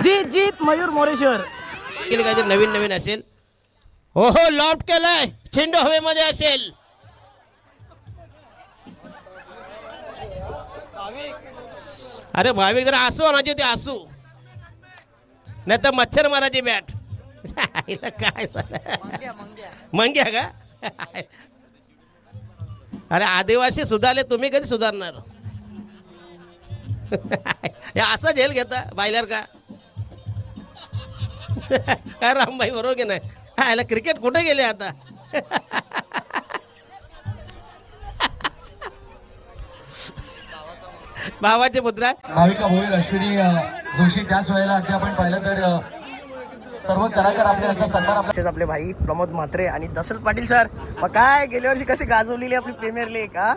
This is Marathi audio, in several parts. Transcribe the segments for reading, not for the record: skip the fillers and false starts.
जीत मयूर मोरेश्वर काहीतरी नवीन नवीन असेल. हो हो लॉफ्ट केलाय, चेंडू हवेमध्ये असेल. अरे भाविक जरा असू आणायचे ते असू, नाही तर मच्छर मारायची बॅट. काय मंग्या का? अरे आदिवासी सुधारले, तुम्ही कधी सुधारणार? हे असं झेल घेता बायलर का? काय रामबाई बरोबर की नाही? याला क्रिकेट कुठे गेले आता? भावाचे पुत्र भाविका भोईर, अश्विनी जोशी. त्याच वेळेला अगदी आपण पाहिलं तर सर्व कलाकार आपल्या सन्मान आपले भाई प्रमोद म्हात्रे आणि दशरथ पाटील सर. मग काय गेल्या वर्षी कशी गाजवलेली आपली प्रीमियर लीग का,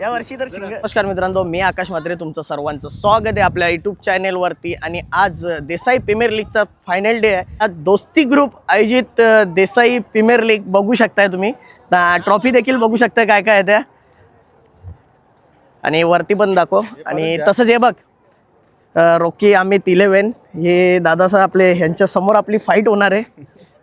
या वर्षी तर नमस्कार मित्रांनो, मी आकाश म्हात्रे, तुमचं सर्वांचं स्वागत आहे आपल्या यूट्यूब चॅनेलवरती. आणि आज देसाई प्रीमियर लीगचा फायनल डे आहे. आज दोस्ती ग्रुप आयोजित देसाई प्रीमियर लीग बघू शकताय तुम्ही. ट्रॉफी देखील बघू शकता काय काय आहे त्या, आणि वरती पण दाखव. आणि तसंच हे बघ, रॉकी अमित 11 हे दादासाहेब आपले, ह्यांच्या समोर आपली फाईट होणार आहे.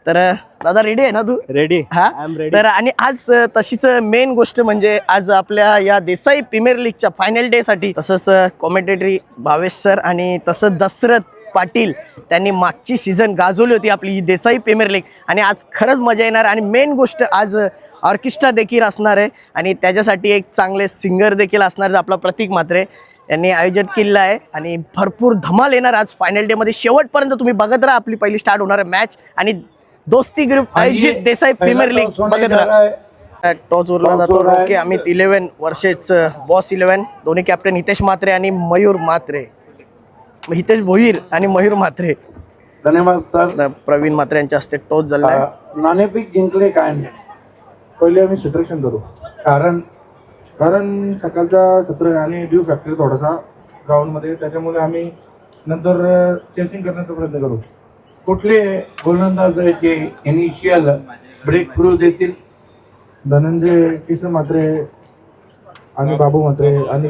तर दादा रेडी आहे ना तू? रेडी. हा तर आणि आज तशीच मेन गोष्ट म्हणजे आज आपल्या या देसाई प्रीमियर लीगच्या फायनल डे साठी तसंच कॉमेंटेटरी भावेश सर आणि तसंच दशरथ पाटील, त्यांनी मागची सीझन गाजवली होती आपली ही देसाई प्रीमियर लीग. आणि आज खरंच मजा येणार. आणि मेन गोष्ट आज ऑर्केस्ट्रा देखील असणार आहे आणि त्याच्यासाठी एक चांगले सिंगर देखील असणार आहे. आपला प्रतीक म्हात्रे यांनी आयोजित केलेला आहे आणि भरपूर धमाल येणार आज फायनल डे मध्ये. शेवटपर्यंत तुम्ही बघत राहा, आपली पहिली स्टार्ट होणार आहे मॅच. आणि दोस्ती ग्रुप आयोजित देसाई प्रीमियर लीग बघत राहा. टॉस उरला जातो. रॉकी अमित 11 वर्सेस बॉस 11, दोन्ही कॅप्टन हितेश म्हात्रे आणि मयूर म्हात्रे, हितेश भोईर आणि मयूर म्हात्रे. धन्यवाद सर. प्रवीण म्हात्रे यांच्या हस्ते टॉस झालाय. नाणेफेक जिंकले काय नाही, पहिले आम्ही सिलेक्शन करू. कारण सकाळचा सत्र आणि ड्यू फॅक्टरी थोडासा ग्राउंडमध्ये, त्याच्यामुळे आम्ही नंतर चेसिंग करण्याचा प्रयत्न करू. कुठले गोलंदाज आहे जे इनिशियल ब्रेक थ्रू देतील? धनंजय किसन म्हात्रे आणि बाबू म्हात्रे. आणि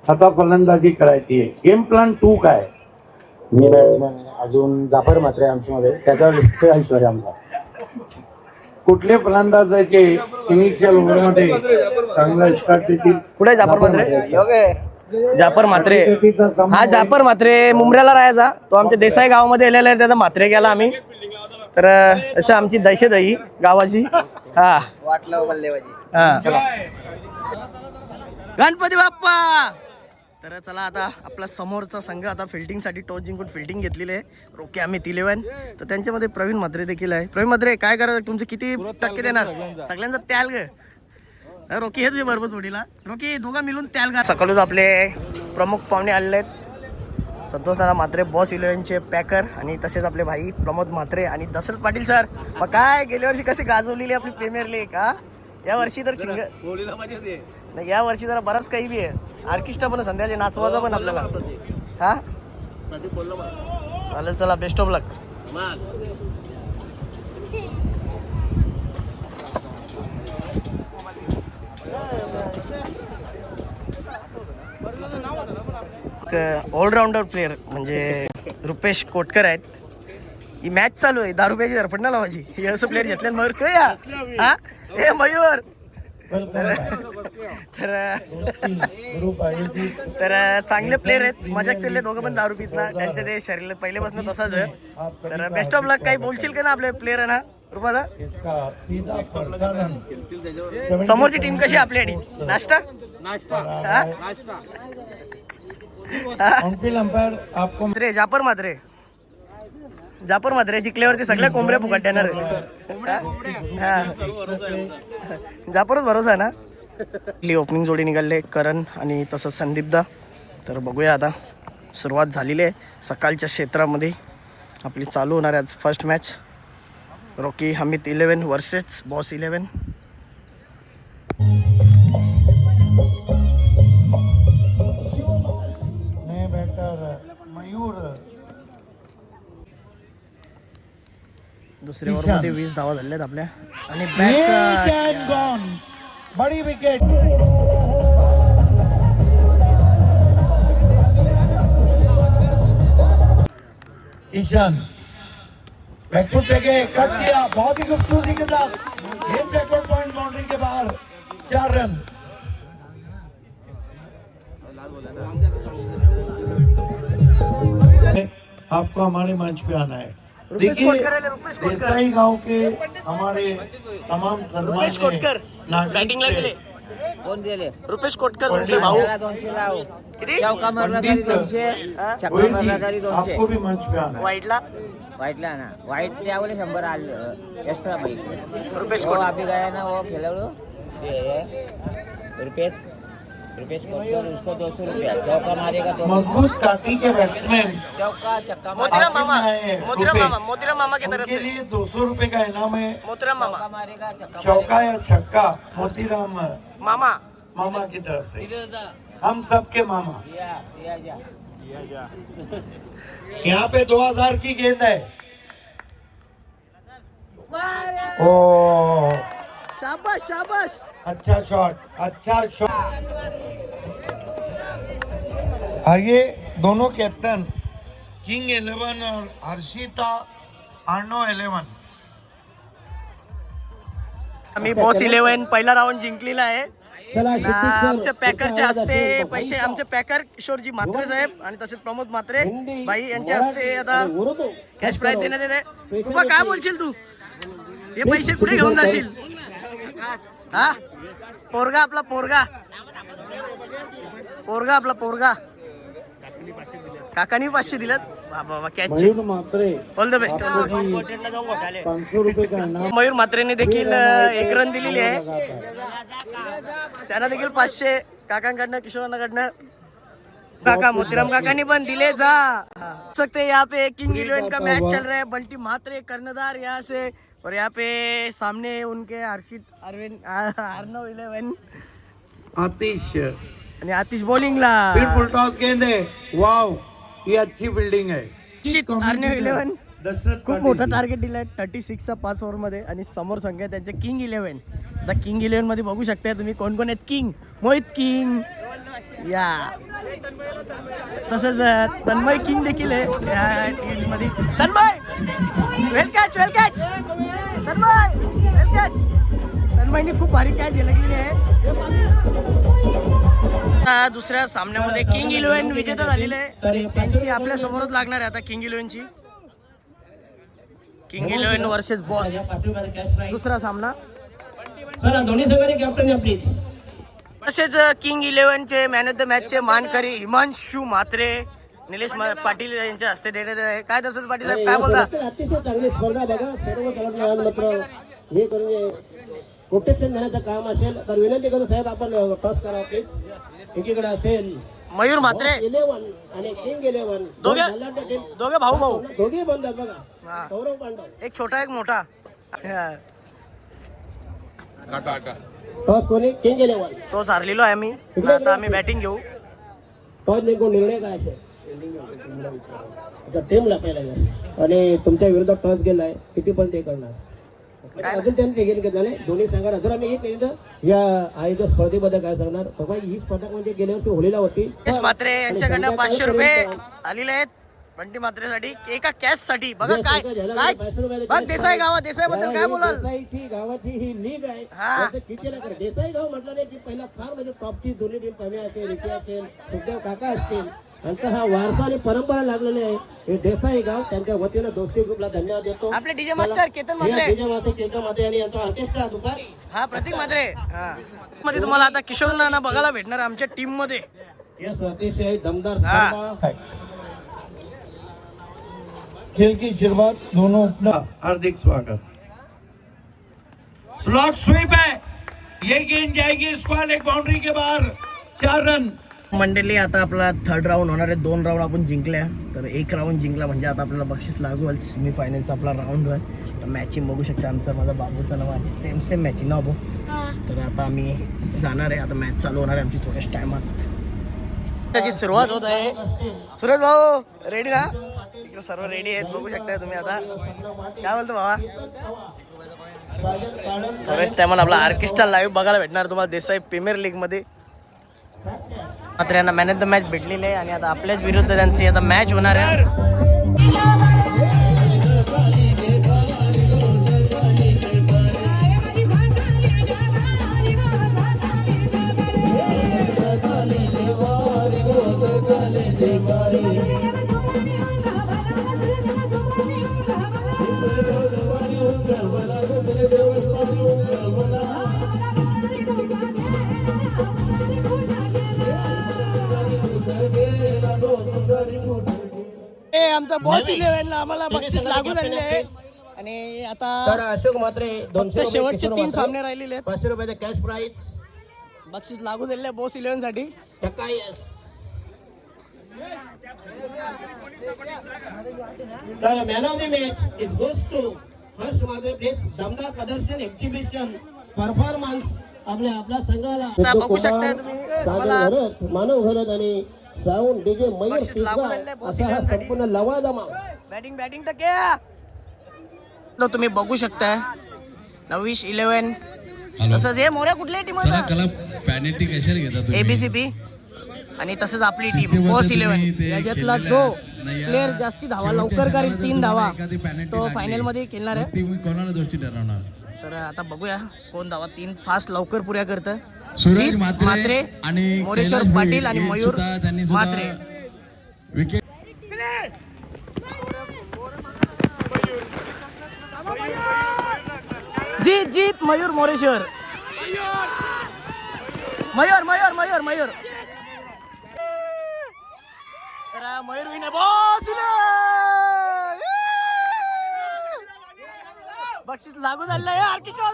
आता फलंदाजी करायची आहे. गेम प्लॅन 2 काय? मी अजून जाफर म्हात्रे आमच्यामध्ये, त्याचा ऐश्वर्य आमचा. कुठले फलंदाजाचे इनिशियल ओव्हरमध्ये चांगला स्टार्ट देतील? कुठे जाफर म्हात्रे? जाफर म्हात्रे, हा जाफर म्हात्रे मुंबऱ्याला राहायचा, तो आमच्या देसाई गावामध्ये आलेला आहे, त्याचा म्हात्रे गेला आम्ही. तर असं आमची दहशत आहे गावाची. हा हा चला गणपती बाप्पा. तर चला आता आपला समोरचा संघ आता फिल्डिंगसाठी टॉस जिंकून फिल्डिंग घेतलेली आहे. रोके आम्ही 11, तर त्यांच्यामध्ये प्रवीण म्हात्रे देखील आहे. प्रवीण म्हात्रे काय करायचं, तुमचे किती टक्के देणार? सगळ्यांचा त्याल ग. रोकी हे तुझे बरोबर जोडीला, रोकी दोघं मिळून त्याल का. सकाळूच आपले प्रमुख पाहुणे आलेले आहेत. संतोष दादा म्हात्रे बॉस 11चे पॅकर आणि तसेच आपले भाई प्रमोद म्हात्रे आणि दशरथ पाटील सर. मग काय गेल्या वर्षी कशी गाजवलेली आपली प्रीमियर लीग का, या वर्षी तर नाही, या वर्षी जरा बराच काही बी आहे. ऑर्केस्ट्रा पण संध्याचे नाचवाजा पण आपल्याला. हा चालेल, चला best of luck. All rounder player म्हणजे रुपेश कोटकर आहेत. ही मॅच चालू आहे, 10 रुपयाची धरपड ना लावायची. हे असं प्लेअर घेतले मयूर काय या? हा हे मयूर. तर चांगले प्लेअर आहेत, मजाक चालले दोघं पण 10 रुपयात ना. त्यांच्या ते शरीर पहिल्यापासून तसाच आहे. तर बेस्ट ऑफ लक. काही बोलशील का ना आपले प्लेअर आहे ना रुपादा? समोरची टीम कशी आपली टीम? नाश्ता जाफर म्हात्रे, जाफर म्हात्रे जिंकल्यावरती सगळ्या कोंबड्या फुकट देणार. जाफरच भरोसा आहे ना. आपली ओपनिंग जोडी निघाली करण आणि तसंच संदीपदा. तर बघूया आता, सुरुवात झालेली आहे. सकाळच्या क्षेत्रामध्ये आपली चालू होणार आहे आज first match. Rocky Amit 11 versus boss 11. दुसऱ्या ओव्हरमध्ये 20 धावा झाल्यात आपल्या. आणि बड़ी विकेट. किशन बैकफुट पे गए, कट किया, बहुत ही खूबसूरती के साथ गेम बैकवर्ड पॉइंट, बाउंड्री के बाहर 4 रन। आपको हमारे मंच पे आना है। देखिए देसाई गांव के हमारे तमाम रुपेश कोटकर बॅटिंगला गेले. कोण दिले? रुपेश कोटकर तुमचे भाऊ. त्याला 200 लाव. किती? चौका मारला तरी 200, छक्का मारला तरी 200. आपको भी मंच पे आना है। वाईटला वाईटला ना, वाईट त्यावेळी 100 आलं एक्स्ट्रा माहिती. रुपेश वो कोटकर. अभी गया ना, वो खेलाड़ू रुपेश कोटकर, उसको 200 रुपया. चौका मारेगा तो मजबूत काटी के बैट्समैन चौका, छक्का मोतीराम मारेगा. मामा, मोतीराम मामा की तरफ उनके से. लिए 200 रुपए का इनाम है। मोतीराम मामा. चौका मारेगा, छक्का चौका या छक्का मोतीराम मामा. मामा की तरफ से, हम सबके मामा। मारेगा. यहाँ पे 2000 की गेंद है। ओ शाबाश शाबाश. अच्छा शॉट, अच्छा शॉट। आइए दोनों कैप्टन किंग 11 और हर्षिता आर्नो 11। आम्ही बॉस 11 पहिला राऊंड जिंकलेला आहे. आमच्या पॅकरच्या हस्ते पैसे, आमचे पॅकर किशोरजी म्हात्रे साहेब आणि तसेच प्रमोद म्हात्रे बाई यांच्या हस्ते आता कॅश प्राइज देण्यात येते. बाबा काय बोलशील तू? हे पैसे कुठे घेऊन जाशील? हा पोरगा आपला, पोरगा आपला पोरगा. काकानी 500 दिलेत. बाबा catch. All the best. Mayur म्हात्रेने देखील 1 रन दिलेली आहे. त्यांना देखील 500 काकांकडनं, किशोरांकडनं. काका मोतीराम काकांनी पण दिले. जा सकते यहाँ पे किंग 11 का मैच चल रहा है. बंटी म्हात्रे कर्णधार यहाँ से, और यहाँ पे सामने उनके हर्षित आर्नो 11 आतिश आणि आतिश बॉलिंगला. फिर फुल टॉस गेंद है। वाव, ये अच्छी बिल्डिंग है। हर्षित आर्नो 11 दशरथ खूप मोठं टार्गेट दिलंय 36चा 5 ओव्हरमध्ये. आणि समोर संख्या त्यांचे किंग 11. आता किंग 11 मध्ये बघू शकता तुम्ही कोण कोण आहेत. किंग मोहित किंग या, तसंच तन्मय किंग देखील आहे या टीम मध्ये. तन्मय वेल कॅच, वेल कॅच. तन्मय वेल कॅच. तन्मयने खूप भारी कॅच झलकलेली आहे. दुसऱ्या सामन्यामध्ये किंग 11 विजेता झालेले आहे. त्यांची आपल्या समोरच लागणार आहे आता किंग 11 ची. किंग 11 वर्सेस बॉस दुसरा सामना. दोन्ही संघाचे कॅप्टन या प्लीज. तसेच किंग 11 चे मॅन ऑफ द मॅच चे मानकरी हिमांशू म्हात्रे, निलेश पाटील यांच्या हस्ते देण्यात आहे. काय तसंच पाटील साहेब काय बोलता? अतिशय चांगली स्पर्धा बघा. सर्व खेळाडू मात्र हे करून प्रोटेक्शन देण्याचं काम असेल तर विनंती करू साहेब, आपण टॉस करा प्लीज. एकीकडे असेल मयूर म्हात्रे 11 आणि किंग 11 दोघे भाऊ भाऊ. दोघे बंद बघा. हा. गौरव पांडव एक छोटा एक मोठा. टॉस कोणी? किंग 11. तोच हारलेलो आहे आम्ही. आता आम्ही बॅटिंग घेऊ. टॉस जिंकून निर्णय काय असेल आता टीमला पहिला. आणि तुमच्या विरोधात टॉस गेलाय, किती पण ते करणार. अजून त्यांनी वेगळे घेतलं नाही दोन्ही सांगा. जर आम्ही एक मिनिट या आयोजक स्पर्धेबद्दल काय सांगणार बाबा. ही स्पर्धा म्हणजे गेल्या वर्षी होळीला होती. निलेश म्हात्रे यांच्याकडनं 500 रुपये आलेले आहेत बंटी म्हात्रेसाठी, एका कॅश साठी. बघा काय काय बघ देसाई गावात. देसाई बद्दल काय बोलाल? देसाईची गावाची ही लीग आहे. हा. त्याचं किती ना देसाई गाव म्हटलं नाही की पहिला फार म्हणजे टॉपची दोन्ही टीम पम्या असेल, रिकी असेल, सुखदेव काका असतील. यांचा हा वारसा आणि परंपरा लागलेली आहे. हे देसाई गाव त्यांच्या वतीनं दोस्ती ग्रुपला धन्यवाद देतो. आपले DJ master Ketan Mhatre. DJ master Ketan Mhatre आणि यांचा ऑर्केस्ट्रा दुपारी. हा प्रतीक म्हात्रे. हा मध्ये तुम्हाला आता किशोर नाना बघायला भेटणार आमच्या टीम मध्ये. यस, अतिशय दमदार स्पर्धा. खेल की शुरुआत दोनों अपना हार्दिक स्वागत। स्लॉक स्वीप है, ये गेंद जाएगी स्क्वायर लेग बाउंड्री के बाहर 4 रन। मंडळी आता आपला 3rd राऊंड होणार आहे. 2 राऊंड आपण जिंकल्या, तर 1 राऊंड जिंकला म्हणजे आता आपल्याला बक्षीस लागू आहे. सेमीफायनलचा आपला राऊंड आहे. तर मॅचिंग बघू शकता. आमचा माझा बाबूचं नाव आहे, सेम मॅचिंग नाव. तर आता आम्ही जाणार आहे. आता मॅच चालू होणार आहे आमची थोड्याच टायमात. त्याची सुरुवात होत आहे. सुरेश भाऊ रेडी ना? इकडे सर्व रेडी आहेत बघू शकताय तुम्ही. आता काय बोलतो बाबा? थोड्याच टायमात आपला ऑर्केस्ट्रा लाईव्ह बघायला भेटणार तुम्हाला देसाई प्रीमियर लीग मध्ये. मात्र यांना मॅन ऑफ द मॅच भेटलेले आहे आणि आता आपल्याच विरुद्ध त्यांची आता मॅच होणार आहे. आमचा बॉस 11 आम्हाला बक्षीस लागू झालेले आहे आणि तर आता अशोक मात्रे 200 फक्त शेवटचे 3 सामने राहिलेले आहेत. 500 रुपयाचा कॅश प्राइज. बक्षीस लागू झालेले बॉस 11 साठी. तर man of the match is goes to Harsh Madhav. Please दमदार प्रदर्शन, एक्झिबिशन, परफॉर्मन्स आपल्या संघाला. आता बघू शकता तुम्ही आम्हाला मानव घरत आणि साऊंड डीजे मयूर बक्षीस लागू झालेलं आहे पिझ्झा boss असा हा 11 साठी. संपूर्ण लवाजमा. बॅटिंग टक्के तुम्ही बघू शकता. नवीश 11 तसंच हे मोऱ्या कुठल्या टीम पेनल्टी कशाला घेता तुम्ही? एबीसीपी आणि तसंच आपली टीम बॉस 11 याच्यातला जो प्लेअर जास्ती धावा लवकर करेल 3 धावा तो फायनल मध्ये खेळणार आहे. तुम्ही कोणाला दोषी ठरवणार? तर आता बघूया कोण धावा 3 फास्ट लवकर पुऱ्या करतं. सूरज म्हात्रे आणि मोरेश्वर कैलास पाटील भोईर आणि हे मयूर सुद्धा त्यांनी सुद्धा म्हात्रे. विकेट. जीत मयूर मोरेश्वर. मयूर तर मयूर विने बॉस बक्षीस लागू झालेलं आहे. ऑर्केस्ट्रा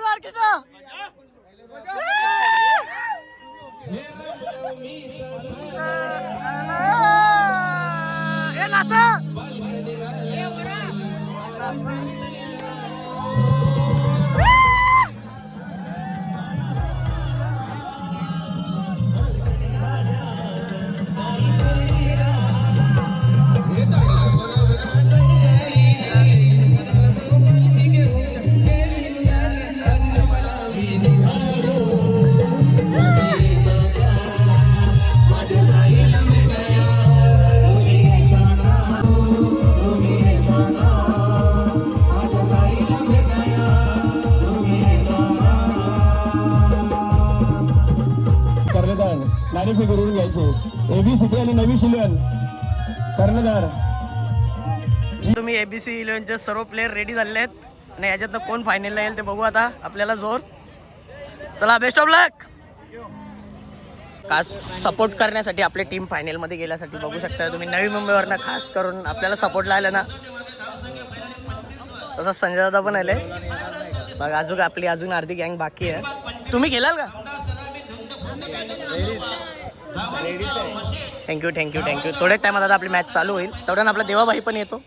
ए नाचा. नाणेफेक करून घ्यायचे. एबीसीपी आणि नवी शिलन कर्णधार. तुम्ही एबीसी 11चे सर्व प्लेयर रेडी झालेले आहेत आणि याच्यातनं कोण फायनलला येईल ते बघू आता. आपल्याला जोर. चला बेस्ट ऑफ लक. खास सपोर्ट करण्यासाठी आपली टीम फायनलमध्ये गेल्यासाठी बघू शकता तुम्ही नवी मुंबईवरनं खास करून आपल्याला सपोर्टला आलं ना. तसं संजय दादा पण आले बघ. अजून अर्धी गँग बाकी आहे. तुम्ही खेळाल का? थँक्यू. थोड्याच टायमात आता आपली मॅच चालू होईल. तेवढ्यानं आपला देवाभाई पण येतो.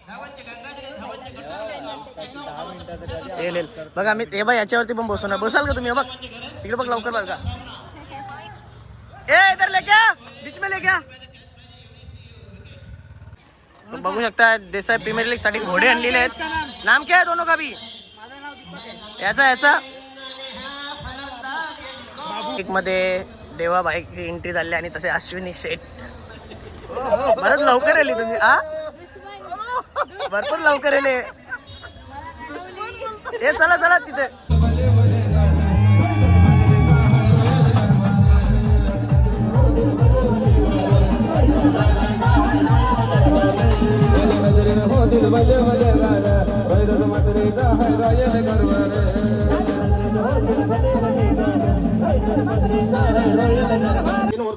येईल बघा मी देवा याच्यावरती पण बसू ना. बसाल का तुम्ही? बघ तिकडे बघ लवकर बघ का. ए इधर ले क्या बीच में ले क्या. बघू शकता देसाई प्रीमियर लीग साठी घोडे आणलेले आहेत. नाम क्या है दोनों का भी? याचा एक मध्ये देवाबाईची एंट्री झाली आणि तसे अश्विनी शेठ. बरंच लवकर आली तुम्ही. भरपूर लवकर आले. हे चला तिथे.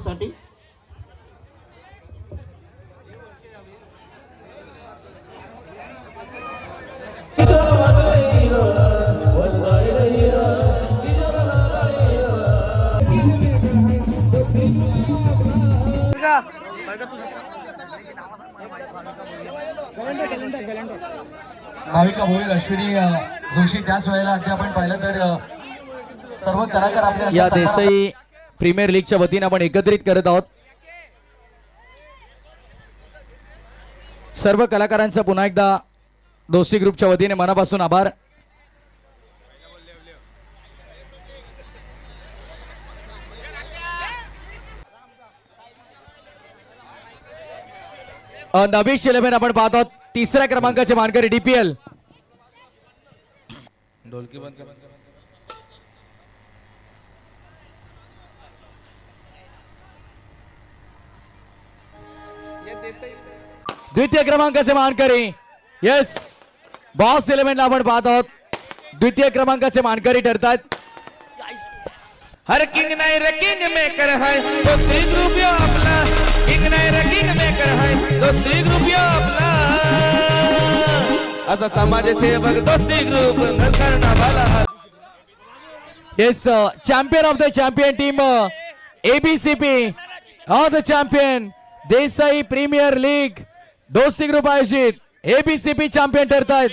साठी भाविका भोईर, अश्विनी जोशी त्याच वेळेला अगदी आपण पाहिलं तर सर्व कलाकार आपल्या या देसाई प्रीमियर लीगच्या वतीने आपण एकत्रित करत आहोत. सर्व कलाकारांचा पुन्हा एकदा दोस्ती ग्रुपच्या वतीने मनापासून आभार. नवीश 11 आपण पाहत आहोत. 3ऱ्या क्रमांकाचे मानकरी डीपीएल. ढोलकी बंद कर. द्वितीय क्रमांकाचे मानकरी येस बॉस 11 ला आपण पाहत आहोत. द्वितीय क्रमांकाचे मानकरी ठरतात. हर किंग नाही रे किंग मेकर है दोस्ती ग्रुप यो आपला. किंग नाही रे किंग मेकर है दोस्ती ग्रुप यो आपला. असा समाजसेवक Dosti group yes champion of the champion team ABCP of the champion Desai premier league Dosti group आयोजित एबीसीपी चॅम्पियन ठरतायत